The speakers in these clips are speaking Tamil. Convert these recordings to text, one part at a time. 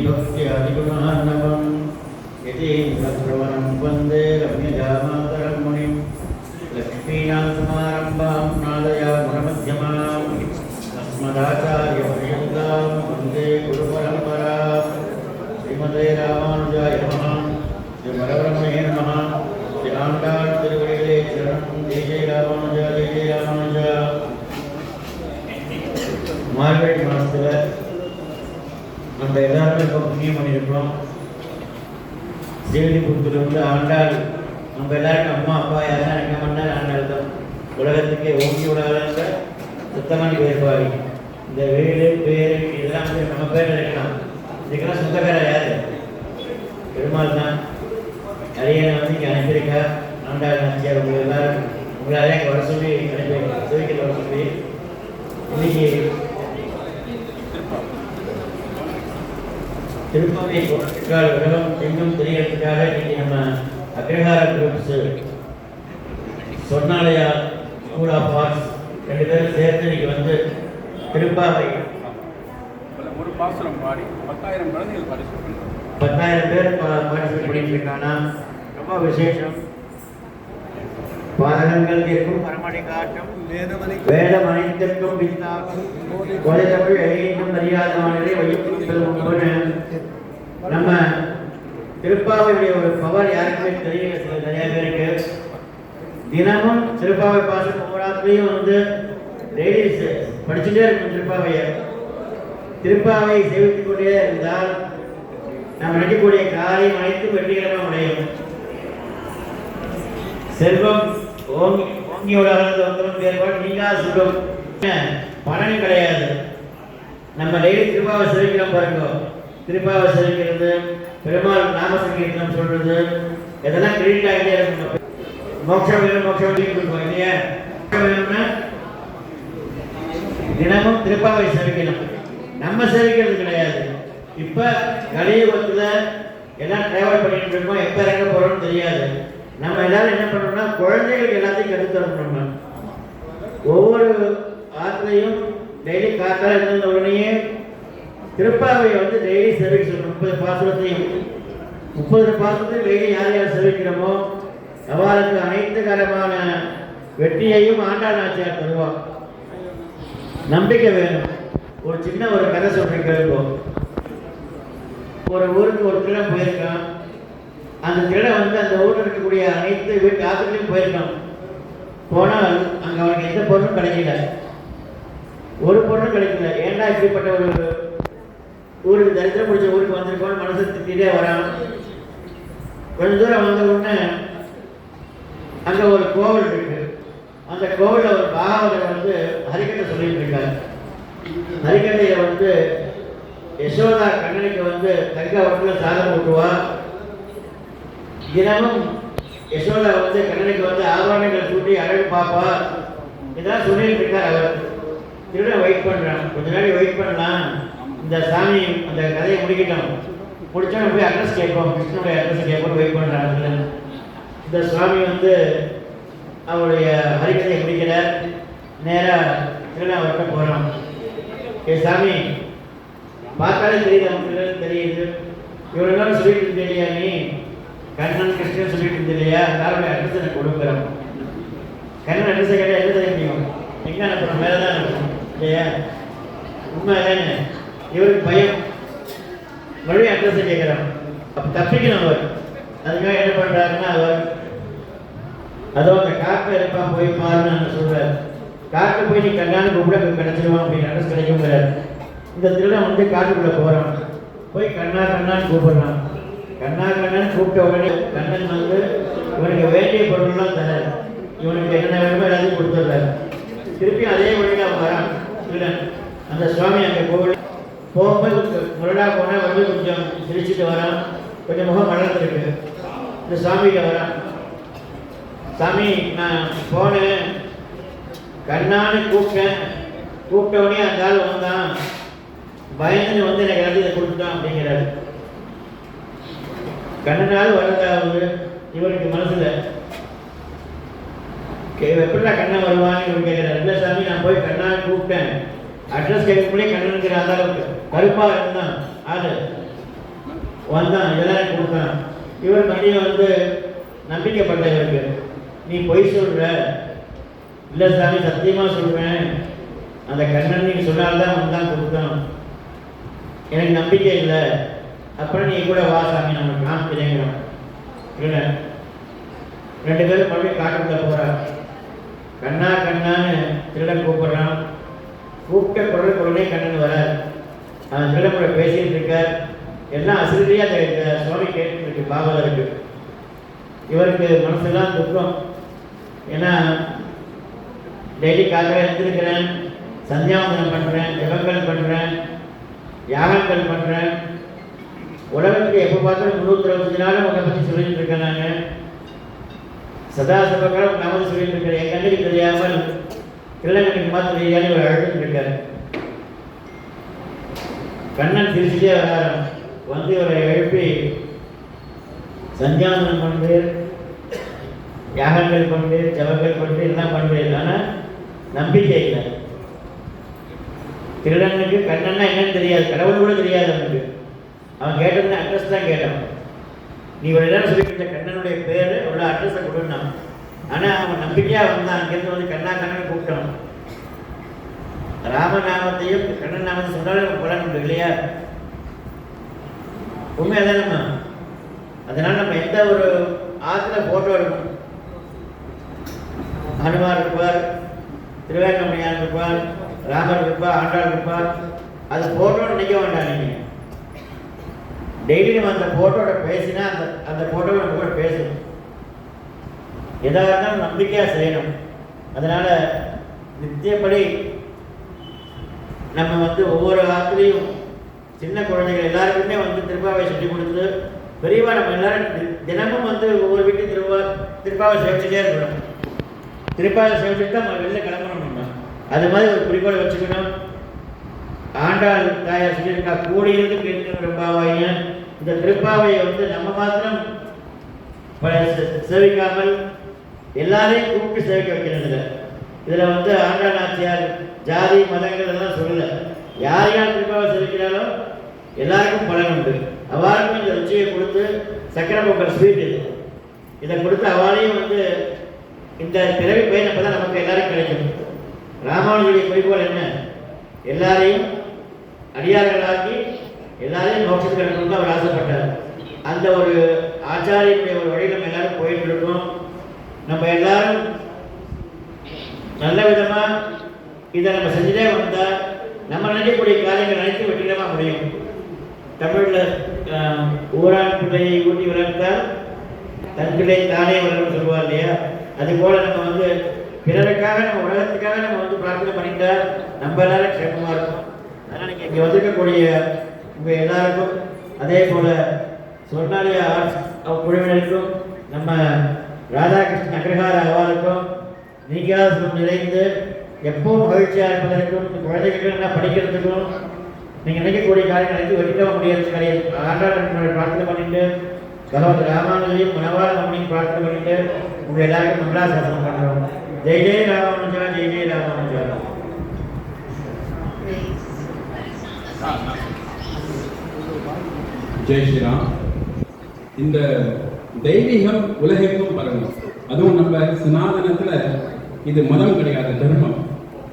भक्त्यादिगुणार्णवं यतीन्द्रप्रवणं वन्दे रम्यजामातरं मुनिं लक्ष्मीनाथसमारम्भां नादयामुनमध्यमाम् अस्मदाचार्यपर्यन्तां वन्दे गुरुपरम्परां श्रीमते रामानुजाय नमः श्रीवरवरमणे नमः श्री आण्डाळ் திருவடிகளே சரணம் ஜெய ஜெய ராமானுஜா ஜெய ஜெய ராமானுஜா. மார்கழி மாதத்தில் நம்ம எல்லாருமே இப்போ புண்ணியம் பண்ணியிருக்கிறோம். ஸ்ரீவில்லிபுத்தூர் வந்து ஆண்டாள் நம்ம எல்லாருக்கும் அம்மா அப்பா யாரும் நினைக்க மாட்டார். ஆண்டாள் தான் உலகத்துக்கே ஓங்கி உலக சுத்தமான வேறுபாடு. இந்த வீடு பேர் இதெல்லாம் வந்து நம்ம பேர் இருக்கலாம். இதுக்கெல்லாம் சொந்தக்காரர் யார்? பெருமாள் தான். நிறைய வந்து இங்கே அனுப்பியிருக்கா ஆண்டாள் நாச்சியார். உங்களை எல்லாரும் உங்களாலே இங்கே வர சொல்லி அனுப்பி சிவிக்கில் வர சொல்லி இன்னைக்கு திருப்பதி உலகம் எங்கும் தெரியறதுக்காக இன்னைக்கு நம்ம அக்ரஹார குரூப்ஸ் சொர்ணாலயா ஸ்கூல் ஆஃப் ஆர்ட்ஸ் 2 பேரும் சேர்த்து இன்னைக்கு வந்து திருப்பாவை ஒரு பாசுரம் பாடி 10,000 குழந்தைகள் பார்ட்டிசிபேட் 10,000 பேர் பார்ட்டிசிபேட் பண்ணிட்டு இருக்காங்கன்னா ரொம்ப விசேஷம். பாதகங்கள் இருக்கும் பரமடி காட்டும் வேதம் அனைத்திற்கும் பித்தாக்கும் கொலை தமிழ் எழுதும் மரியாதமானதை வைக்கும். நம்ம திருப்பாவையுடைய ஒரு பவர் யாருக்குமே தெரியல. நிறைய பேருக்கு தினமும் திருப்பாவை பாசம் ஒவ்வொருத்தையும் வந்து டெய்லி படிச்சுட்டே இருக்கும். திருப்பாவை சேவித்துக் கொண்டே இருந்தால் நாம் நினைக்கக்கூடிய காரியம் அனைத்தும் வெற்றிகரமாக முடியும். செல்வம் ஓங்கியோட வந்தவன் வேறுபாடு நீங்கா சுகம் பணம் கிடையாது. நம்ம டெய்லி திருப்பாவை சேவிக்கிறோம் பாருங்க. திருப்பாவை சேவிக்கிறது, பெருமாள் நாம சங்கீர்த்தனம் சொல்றது, இதெல்லாம் கிரெடிட் ஆகிட்டே இருக்கணும். மோட்சம் வேணும் மோட்சம் கொடுப்போம் இல்லையா? வேணும்னா தினமும் திருப்பாவை சேவிக்கணும். நம்ம சேவிக்கிறது கிடையாது. இப்ப கலியுகத்துல எல்லாம் டிராவல் பண்ணிட்டு இருக்கோம். எப்ப இறங்க போறோம்னு தெரியாது. நம்ம எல்லாரும் என்ன பண்ணணும்னா குழந்தைகளுக்கு எல்லாத்தையும் கற்றுத்தரணும். ஒவ்வொரு ஆற்றுலையும் டெய்லி காத்தால இருந்த உடனே திருப்பாவையை வந்து டெய்லி சேவிக்க சொல்லணும். 30 பாசுரத்தையும் 30 பாசுரத்தையும் டெய்லி யார் யார் சேவிக்கிறோமோ அவருக்கு அனைத்து காலமான வெற்றியையும் ஆண்டாள் நாச்சியார் தருவார். நம்பிக்கை வேணும். ஒரு சின்ன ஒரு கதை சொல்றேன் கேட்போம். ஒரு ஊருக்கு ஒரு திருடம் போயிருக்கான். அந்த திருடன் வந்து அந்த ஊரில் இருக்கக்கூடிய அனைத்து வீட்டு ஆற்றுலையும் போயிருக்கான். போனால் அங்கே அவனுக்கு எந்த பொருளும் கிடைக்கல. ஒரு பொருளும் கிடைக்கல. ஏன்டா இப்படிப்பட்ட ஒரு ஊருக்கு தரித்திரம் பிடிச்ச ஊருக்கு வந்திருக்கோம் மனசு திட்டிகிட்டே வரான். கொஞ்ச தூரம் வந்த உடனே அங்கே ஒரு கோவில் இருக்கு. அந்த கோவிலில் ஒரு பாகவதர் வந்து ஹரிக்கட்டை சொல்லிட்டு இருக்காரு. ஹரிக்கட்டையை வந்து யசோதா கண்ணனுக்கு வந்து தங்க வட்டில் சாதம் ஊட்டுவா. தினமும் யசோதா வந்து கண்ணனுக்கு வந்து ஆபரணங்கள் சூட்டி அழகு பார்ப்பா. இதெல்லாம் சொல்லிட்டு இருக்கார் அவர். திருடன் வெயிட் பண்ணுறான். கொஞ்ச நாள் வெயிட் பண்ணலாம். இந்த சாமி அந்த கதையை முடிக்கட்டும். முடிச்சோன்னு போய் அட்ரஸ் கேட்போம். கிருஷ்ணனுடைய அட்ரஸ் கேட்போம். வெயிட் பண்ணுறாங்க. இந்த சுவாமி வந்து அவருடைய ஹரிக்கதையை முடிக்கிறார். நேராக திருடன் அவர்கிட்ட போகிறான். ஏ சாமி, பார்த்தாலே தெரியுது, அவங்களுக்கு தெரியுது. இவ்வளோ நாள் சொல்லிட்டு இருந்தேன் நீ கண்ணன் கிருஷ்ணன் சொல்லிட்டு இருந்தில்லையா? எல்லாருடைய அட்ரஸ் எனக்கு கொடுக்குறோம். கண்ணன் அட்ரஸை கேட்டால் எது தெரிய முடியும்? எங்கே அனுப்புகிறோம்? மேலே தான் அனுப்புகிறோம் இல்லையா? உண்மை தானே? இவருக்கு பயம். மறுபடியும் அட்ரஸை கேட்குறோம். அப்போ தப்பிக்கணும் அவர். அதுக்காக என்ன பண்ணுறாருன்னா அவர் அதோ அந்த காட்டில் இருப்பான் போய் பாருன்னு சொல்கிறார். காட்டு போய் நீ கண்ணான்னு கூப்பிட கிடச்சிடுவான் அப்படின்னு அட்ரஸ் கிடைக்குங்கிறார். இந்த திருடன் வந்து காட்டுக்குள்ளே போகிறான். போய் கண்ணா கண்ணான்னு கூப்பிடுறான். கண்ணா கண்ணன் கூப்பிட்ட உடனே கண்ணன் வந்து இவனுக்கு வேண்டிய பொருள்லாம் தரார். இவனுக்கு என்ன வேணுமோ எல்லாத்தையும் கொடுத்துட்றாரு. திருப்பி அதே வழியில் அவன் வரான் திருடன். அந்த சுவாமி அங்கே கோவில் போகும்போது முரடா போனால் வந்து கொஞ்சம் சிரிச்சுட்டு வரான். கொஞ்சம் முகம் வளர்ந்துருக்கு. இந்த சுவாமிகிட்ட வரான். சாமி, நான் போனேன், கண்ணான்னு கூப்பிட்டேன். கூப்பிட்ட உடனே அந்த ஆள் வந்தான். பயந்துன்னு வந்து எனக்கு எல்லாத்தையும் கொடுத்துட்டான் அப்படிங்கிறாரு. கண்ணனால் வரதாவது இவருக்கு மனசுல எப்படிலாம் கண்ணன் வருவான்னு இவர் கேட்கிறார். இல்லை சாமி, நான் போய் கண்ணான்னு கூப்பிட்டேன். அட்ரஸ் கேட்க முடியே கண்ணனுங்கிற அந்த அளவுக்கு கருப்பாக இருந்தான் ஆளு வந்தான், இதெல்லாம் கொடுத்தான். இவர் மறுபடியும் வந்து நம்பிக்கைப்பட்ட இவருக்கு, நீ பொய் சொல்ற, இல்லை சாமி சத்தியமாக சொல்கிறேன், அந்த கண்ணன் நீ சொன்னால்தான் வந்தான் கொடுத்தான், எனக்கு நம்பிக்கை இல்லை, அப்புறம் நீ கூட வா சாமி நம்ம காமிக்கிறேங்கிறோம். இல்லை 2 பேரும் மறுபடியும் காட்டுக்குள்ள போகிறான். கண்ணா கண்ணான்னு திருடன் கூப்பிட்றான். கூப்பிட்ட குரலே கண்ணன் வர அந்த திருடன் கூட பேசிட்டு இருக்கார். எல்லாம் அசிரியாக இந்த சுவாமி கேட்டு இருக்கு பாபாதருக்கு. இவருக்கு மனசுலாம் துக்கம். ஏன்னா டெய்லி காலையில் எழுந்திருக்கிறேன், சந்தியாவந்தனம் பண்ணுறேன், ஜபங்கள் பண்ணுறேன், யாகங்கள் பண்ணுறேன், உலகத்துக்கு எப்போ பார்த்தாலும் 365 நாளும் உங்களை பற்றி சொல்லிட்டு இருக்கேன். நான் சதா சபக்காரம் நமது சொல்லிட்டு இருக்கிறேன். என் கண்ணுக்கு தெரியாமல் கிழங்கனுக்கு மாத்திரம் தெரியாமல் இவர் அழுதுட்டு இருக்காரு. கண்ணன் திருச்சியே வராரு. வந்து இவரை எழுப்பி சந்தியாவந்தனம் பண்ணு, யாகங்கள் பண்ணு, ஜபங்கள் பண்ணு, எல்லாம் பண்ணுறேன். ஆனால் நம்பிக்கை இல்லை. திருடனுக்கு கண்ணன்னா என்னன்னு தெரியாது, கடவுள் கூட தெரியாது அவனுக்கு. அவன் கேட்டதுன்னு அட்ரஸ் தான் கேட்டான். நீ இவ்வளோ நேரம் சொல்லிட்டு கண்ணனுடைய பேர் இவ்வளோ அட்ரஸை கொடுனான். ஆனால் அவன் நம்பிக்கையாக வந்தான். அங்கேருந்து வந்து கண்ணா கண்ணனை கூப்பிட்டான். ராமநாமத்தையும் கண்ணன் நாமத்தை சொன்னாலும் நம்ம பலன் உண்டு இல்லையா? உண்மையாக தானேம்மா? அதனால் நம்ம எந்த ஒரு ஆற்றுல ஃபோட்டோ எடுக்கணும். ஹனுமார் இருப்பார், திருவேங்கமணியார் இருப்பார், ராமர் இருப்பார், ஆண்டாள் இருப்பார். அது ஃபோட்டோன்னு நினைக்க வேண்டாம். நீங்கள் டெய்லி நம்ம அந்த ஃபோட்டோட பேசினா அந்த ஃபோட்டோவை நம்ம கூட பேசணும். எதாக இருந்தாலும் நம்பிக்கையாக செய்யணும். அதனால் நித்தியப்படி நம்ம வந்து ஒவ்வொரு ஆற்றுலையும் சின்ன குழந்தைகள் எல்லாருக்குமே வந்து திருப்பாவை சொல்லி கொடுத்து பெரியவா நம்ம எல்லாரும் தினமும் வந்து ஒவ்வொரு வீட்டையும் திருப்பாவை சேவிச்சுட்டே இருக்கணும். திருப்பாவை சேவிச்சுட்டு தான் நம்ம வெளில கிளம்பணும். நம்ம அது மாதிரி ஒரு குறிக்கோளை வச்சுக்கணும். ஆண்டாள் தாயார் சொல்லியிருக்கா, கூடியிருந்து கேட்கிற பாவாய. இந்த திருப்பாவையை வந்து நம்ம மாத்திரம் சேவிக்காமல் எல்லாரையும் கூப்பிட்டு சேவிக்க வைக்கிறது. இதில் வந்து ஆண்டாள் நாச்சியார் ஜாதி மதங்கள் எல்லாம் சொல்லலை. யார் யார் திருப்பாவை சேவிக்கிறாலும் எல்லாருக்கும் பலன் உண்டு. அவளுக்கும் இந்த ருச்சியை கொடுத்து சக்கரை பொங்கல் ஸ்வீட் இதை கொடுத்து அவளையும் வந்து இந்த பிறவி பயன் அப்போ தான் நமக்கு எல்லாரும் கிடைக்கும். ராமானுஜருடைய குறிக்கோள் என்ன? எல்லாரையும் அடியார்களாக்கி எல்லாரையும் மோட்சத்துக்கு அனுப்பணும்னு அவர் ஆசைப்பட்டார். அந்த ஒரு ஆச்சாரியனுடைய ஒரு வழியில் நம்ம எல்லாரும் போயிட்டு இருக்கோம். நம்ம எல்லாரும் நல்ல விதமாக இதை நம்ம செஞ்சுட்டே வந்தால் நம்ம நினைக்கக்கூடிய காரியங்கள் அனைத்தும் வெற்றிகரமாக முடியும். தமிழில் ஊரான் பிள்ளையை ஊட்டி வளர்த்தால் தன் பிள்ளை தானே வளரும் சொல்லுவார் இல்லையா? அதுபோல் நம்ம வந்து பிறருக்காக நம்ம உலகத்துக்காக நம்ம வந்து பிரார்த்தனை பண்ணிட்டா நம்ம எல்லாரும் க்ஷேமமாக இருக்கும். அதனால் நீங்கள் இங்கே வந்திருக்கக்கூடிய உங்கள் எல்லாருக்கும், அதே போல் சொர்ணாலயா ஆர்ட்ஸ் குழுவினருக்கும், நம்ம ராதாகிருஷ்ணன் அக்ரஹார அவாருக்கும் நீங்காசும் நிறைந்து எப்பவும் மகிழ்ச்சியாக இருப்பதற்கும், குழந்தைகள் படிக்கிறதுக்கும், நீங்கள் நினைக்கக்கூடிய காரியங்கள் அனைத்து வெற்றிக்க முடியாது கிடையாது. ஆண்டாள் பிரார்த்தனை பண்ணிட்டு பகவத் ராமானுஜையும் மனவாள மகனையும் பிரார்த்தனை பண்ணிட்டு உங்கள் எல்லாருக்கும் மங்களாசாசனம் பண்ணுறோம். ஜெய் ஜெய் ராமானுஜா, ஜெய் ஜெய் ராமானுஜா. ஜெய் ஸ்ரீராம். இந்த தெய்வீகம் உலகெங்கும் பரவும். அதுவும் நம்ம சனாதனத்தில் இது மதம் கிடையாது, தர்மம்.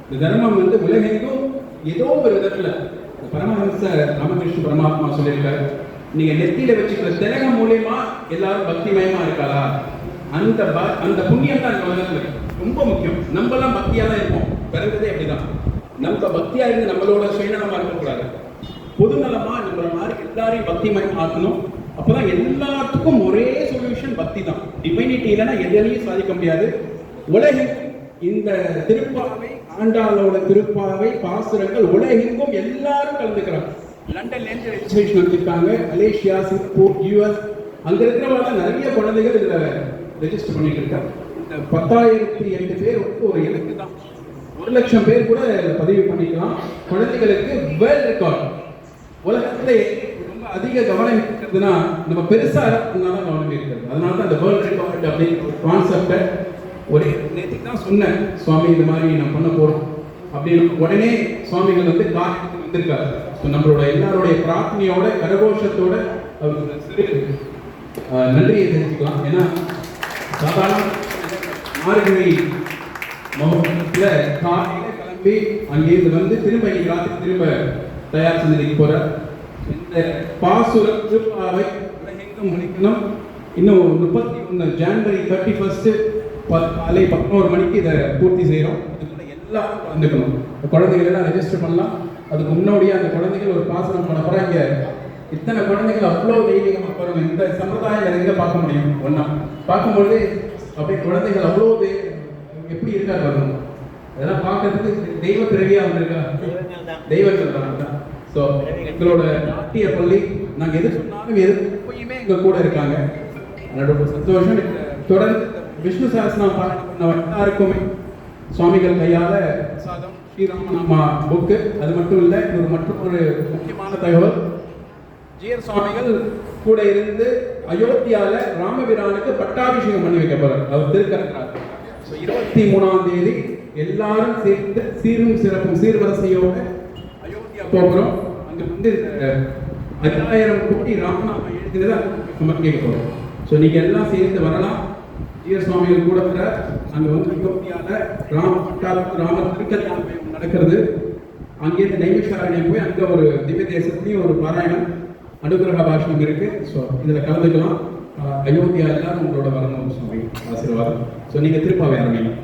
இந்த தர்மம் வந்து உலகெங்கும் ஏதோ ஒரு விதத்தில் பரமஹம்ச ராமகிருஷ்ண பரமாத்மா சொல்லியிருக்காரு, நீங்க நெத்தியில வச்சுக்கிற திலகம் மூலியமா எல்லாரும் பக்திமயமா இருக்காளா? அந்த புண்ணியம் தான் இந்த உலகத்துல ரொம்ப முக்கியம். நம்மலாம் பக்தியா தான் இருப்போம், பிறந்ததே அப்படிதான். நம்ம பக்தியா இருந்து நம்மளோட சுயநலமா இருக்கக்கூடாது. பொதுநலமா நம்மள மாதிரி எல்லாரையும் பக்திமயம் ஆக்கணும். அப்பதான் எல்லாத்துக்கும் ஒரே சொல்யூஷன் பக்தி தான். டிவைனிட்டி இல்லைன்னா எதையும் சாதிக்க முடியாது. உலகெங்கும் இந்த திருப்பாவை, ஆண்டாளோட திருப்பாவை பாசுரங்கள் உலகெங்கும் எல்லாரும் கலந்துக்கிறாங்க. லண்டன்ல இருந்து ரெஜிஸ்ட்ரேஷன் வச்சிருக்காங்க, மலேசியா, சிங்கப்பூர், யூஎஸ், அங்க இருக்கிறவங்க நிறைய குழந்தைகள் இதுல ரெஜிஸ்டர் பண்ணிட்டு இருக்காங்க. இந்த 10,008 பேர் ஒரு இலக்கு தான். 1,00,000 பேர் கூட பதிவு பண்ணிக்கலாம். குழந்தைகளுக்கு வேர்ல்ட் ரெக்கார்ட். உலகத்துல ரொம்ப அதிக கவனம் இருக்கிறதுனா நம்ம பெருசா இருந்தாலும் கவனம் இருக்கிறது. அதனால தான் அந்த வேர்ல்ட் ரெக்கார்ட் அப்படிங்கிற ஒரு கான்செப்டை ஒரு நேற்றுக்கு தான் சொன்னேன், சுவாமி இந்த மாதிரி நான் பண்ண போறோம் அப்படின்னு உடனே சுவாமிகள் வந்து காரியத்துக்கு வந்திருக்காரு. ஸோ நம்மளோட எல்லாருடைய பிரார்த்தனையோட கரகோஷத்தோட அவருக்கு சிறு நன்றியை தெரிஞ்சுக்கலாம். ஏன்னா சாதாரண மார்கழி மகோத்சவத்தில் காலையில் கிளம்பி அங்கேருந்து வந்து திரும்ப இன்னைக்கு ராத்திரி திரும்ப தயார் செஞ்சதுக்கு போகிறார். இந்த பாசுர திருப்பாவை உலகெங்கும் முடிக்கணும். இன்னும் 31 ஜனவரி 31 காலை 11 மணிக்கு இதை பூர்த்தி செய்கிறோம். இதுக்குள்ள எல்லாரும் கலந்துக்கணும். குழந்தைகள் எல்லாம் ரெஜிஸ்டர் பண்ணலாம். அதுக்கு முன்னோடியே அந்த குழந்தைகள் ஒரு பாசனம் பண்ண போகிறோம். இங்கே இத்தனை குழந்தைகள் அவ்வளோ தெய்வீகமாக பாருங்க. இந்த சம்பிரதாயம் எங்கே பார்க்க முடியும்? ஒன்றா பார்க்கும்பொழுது அப்படியே குழந்தைகள் அவ்வளோ எப்படி இருக்காரு வரணும். அதெல்லாம் பார்க்கறதுக்கு தெய்வ பிறவியாக வந்திருக்கா? தெய்வங்கள் தான். ஸோ எங்களோட நாட்டிய பள்ளி நாங்கள் எது சொன்னாலும் எப்பயுமே எங்கள் கூட இருக்காங்க. அதோட ஒரு சந்தோஷம். தொடர்ந்து விஷ்ணு சஹஸ்ரநாம பாராயணம் பண்ண எல்லாருக்குமே சுவாமிகள் கையால் பிரசாதம் ஸ்ரீராமநாமா புக்கு. அது மட்டும் இல்லை, இது மற்றொரு முக்கியமான தகவல். ஜிஆர் சுவாமிகள் கூட இருந்து அயோத்தியால ராமபிரானுக்கு பட்டாபிஷேகம் பண்ணி வைக்க போறார். அவர் திருக்கரங்கிறார். 23ஆம் தேதி எல்லாரும் சேர்ந்து சீரும் சிறப்பும் சீர்வரிசையோட அயோத்தியா போகிறோம். அங்க வந்து 5000 கோடி ராமநாமம் எழுதினதை சமர்ப்பிக்க போறோம். ஸோ நீங்க எல்லாம் சேர்ந்து வரலாம். ஜிஆர் சுவாமிகள் கூட வர அங்க வந்து அயோத்தியால ராமர் திருக்கல்யாணம் நடக்கிறது. அங்கேருந்து நைமிஷாரண்யம் போய் அங்க ஒரு திவ்ய தேசத்துலையும் ஒரு பாராயணம் அனுகிரக பாஷணம் இருக்கு. ஸோ இதில் கலந்துக்கலாம். அயோத்தியா எல்லாரும் உங்களோட வரணும் சுவாமி ஆசீர்வாதம். ஸோ நீங்கள் திருப்பாவை ஆரம்பிங்க.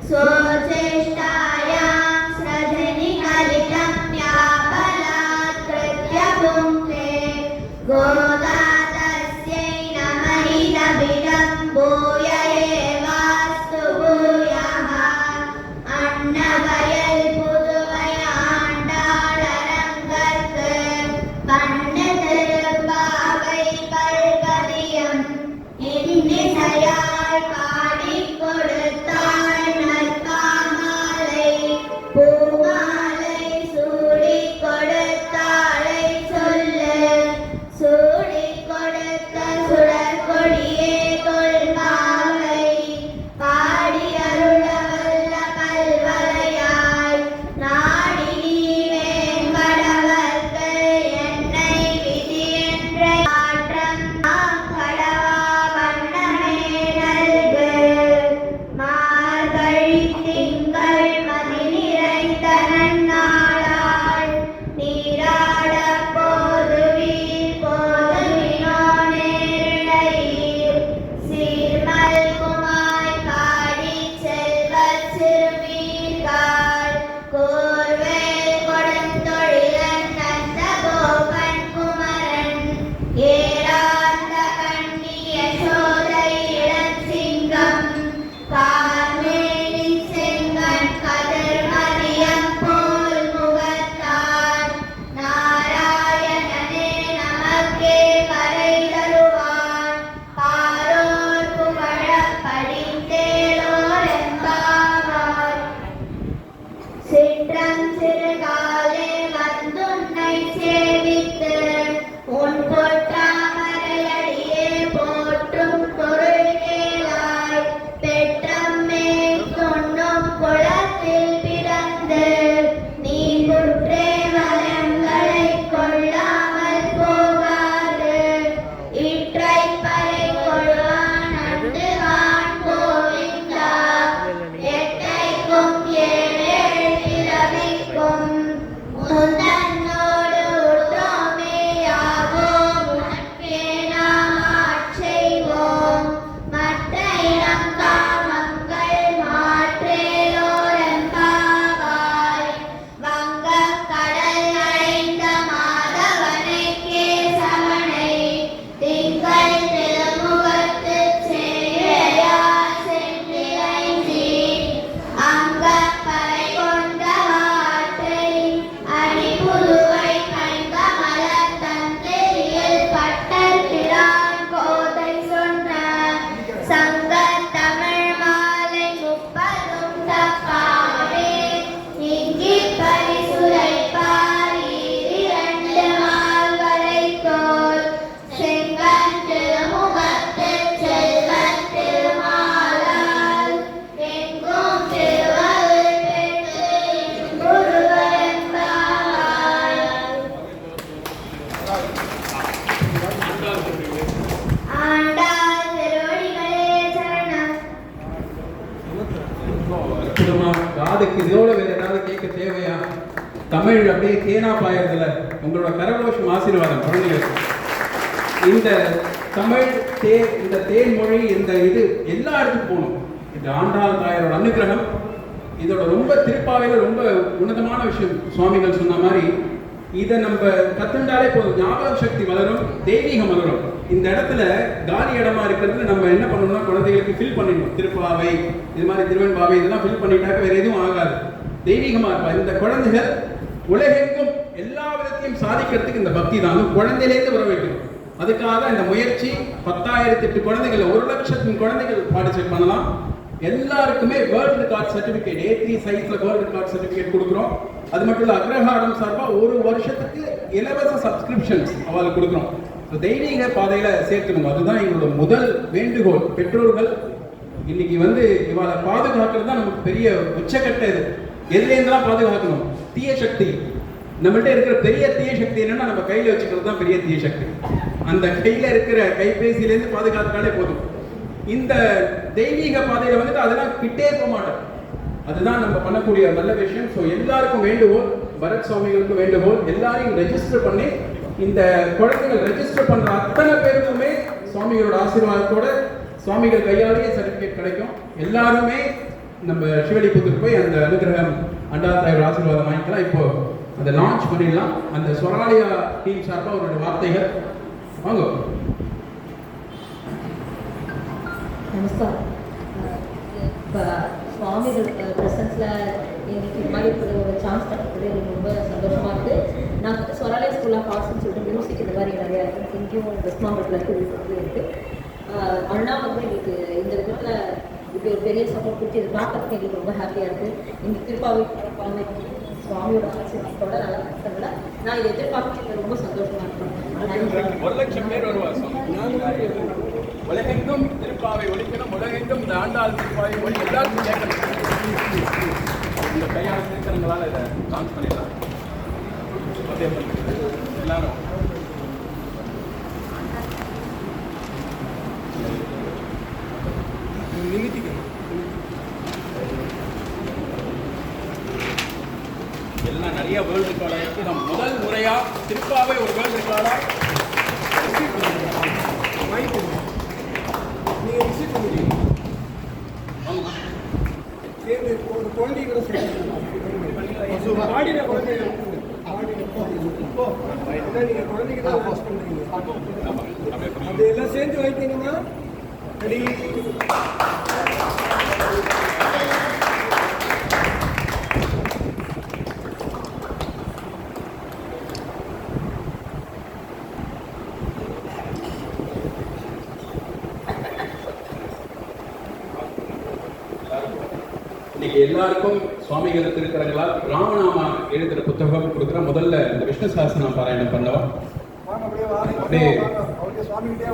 So காதுக்கு இதோட வேற ஏதாவது கேட்க தேவையா? தமிழ் அப்படியே தேனா பாயறதுல உங்களோட கரகோஷம் ஆசீர்வாதம் குழந்தைகளுக்கு. இந்த தமிழ் இந்த தேன்மொழி இந்த இது எல்லா இடத்துக்கும் போகணும். இந்த ஆண்டாள் தாயாரோட அனுகிரகம் இதோட ரொம்ப திருப்பாவையில ரொம்ப உன்னதமான விஷயம். சுவாமிகள் சொன்ன மாதிரி இதை நம்ம கத்துண்டாலே போதும், ஞாபக சக்தி வளரும், தெய்வீகம் வளரும். இந்த இடத்துல காலி இடமா இருக்கிறது நம்ம என்ன பண்ணணும்னா குழந்தைகளுக்கு ஃபில் பண்ணிடணும். திருப்பாவை இது மாதிரி திருவெண்பாவை இதெல்லாம் ஃபில் பண்ணிட்டாக்க வேற எதுவும் ஆகாது, தெய்வீகமா இருப்பா. இந்த குழந்தைகள் உலகெங்கும் எல்லா விதத்தையும் சாதிக்கிறதுக்கு இந்த பக்தி தான் குழந்தையிலேருந்து வர வைக்கணும். அதுக்காக இந்த முயற்சி 10,008 குழந்தைகள் 1,00,000 குழந்தைகள் பார்ட்டிசிபேட் பண்ணலாம். எல்லாருக்குமே வேர்ல்ட் ரெக்கார்ட் சர்டிபிகேட் A3 சைஸ்ல வேர்ல்ட் ரெக்கார்ட் சர்டிபிகேட் கொடுக்குறோம். அது மட்டும் இல்ல அக்ரஹாரம் சார்பா ஒரு வருஷத்துக்கு இலவச சப்ஸ்கிரிப்ஷன்ஸ் அவளுக்கு கொடுக்குறோம். தெய்வீக பாதையில சேர்த்துக்கணும். அதுதான் எங்களோட முதல் வேண்டுகோள். பெற்றோர்கள் இன்னைக்கு இவளை பாதுகாக்கிறது தான் நமக்கு பெரிய உச்சக்கட்ட. இது எதுலேருந்துலாம் பாதுகாக்கணும்? தீய சக்தி நம்மள்ட்ட இருக்கிற பெரிய தீய சக்தி என்னன்னா நம்ம கையில வச்சுக்கிறது தான் பெரிய தீய சக்தி. அந்த கையில இருக்கிற கைபேசியிலேருந்து பாதுகாத்தாலே போதும். இந்த தெய்வீக பாதையில அதெல்லாம் கிட்டே போக மாட்டோம். அதுதான் நம்ம பண்ணக்கூடிய நல்ல விஷயம். ஸோ எல்லாருக்கும் வேண்டுகோள், பரத் சுவாமிகளுக்கு வேண்டுகோள், எல்லாரையும் ரெஜிஸ்டர் பண்ணி இந்த குழந்தைகள் ரெஜிஸ்டர் பண்ற அத்தனை பேருக்குமே சுவாமிகளோட ஆசீர்வாதத்தோட சுவாமிகள் கையாலேயே சர்டிபிகேட் கிடைக்கும். எல்லாருமே நம்ம சிவலிபுத்தூர் போய் அந்த அனுகிரகம் அண்டாத்தாயோட ஆசீர்வாதம் வாங்கிக்கலாம். இப்போ அதை லான்ச் பண்ணிடலாம். அந்த ஸ்வராலயா டீம் சார்பாக அவரோட வார்த்தைகள் வாங்க. நமஸ்காரம். இப்போ சுவாமிகள் ப்ரெசன்ஸில் எங்களுக்கு இது மாதிரி இருக்கிற ஒரு சான்ஸ் கிடைக்கிறது எனக்கு ரொம்ப சந்தோஷமாக இருக்குது. நான் ஸ்வராலயா ஸ்கூல் ஆஃப் ஆர்ட்ஸ்ன்னு சொல்லிட்டு மியூசிக் இந்த மாதிரி நிறையா இருக்குது. இங்கேயும் வெஸ்ட் மாவட்டத்தில் இருக்குது. அண்ணா எங்களுக்கு இந்த விதத்தில் இப்படி ஒரு பெரிய சப்போர்ட் கொடுத்து இது பார்க்கறதுக்கு எங்களுக்கு ரொம்ப ஹாப்பியாக இருக்குது. இந்த திருப்பாவை குழந்தைக்கு சுவாமியோட ஆசீர்வாதத்தோட நல்லா கஷ்டங்கள நான் இதை எதிர்பார்த்து ரொம்ப சந்தோஷமாக இருக்கேன். 1,00,000 பேர் வருவாங்க. உலகெங்கும் திருப்பாவை ஒழிக்கணும், உலகெங்கும் இந்த ஆண்டாள் திருப்பாவை ஒளி எல்லாருக்கும் கேட்கணும். இந்த கையாள திருக்கரங்களால் இதை லான்ச் பண்ணிடலாம். எல்லாரும் எல்லாம் நிறைய வேர்ல்டு ரெக்கார்டாக இருக்குது. நம்ம முதல் முறையாக திருப்பாவை ஒரு வேர்ல்டு ரெக்கார்டாக அதெல்லாம் சேர்ந்து வைக்கணுமா? இன்னைக்கு எல்லாருக்கும் சுவாமிகள் திருக்கரங்களால் ராமநாமா எழுதுகிற புத்தகம் கொடுக்குற முதல்ல இந்த விஷ்ணு சாஸ்திரம் பாராயணம் பண்ணவா அப்படியே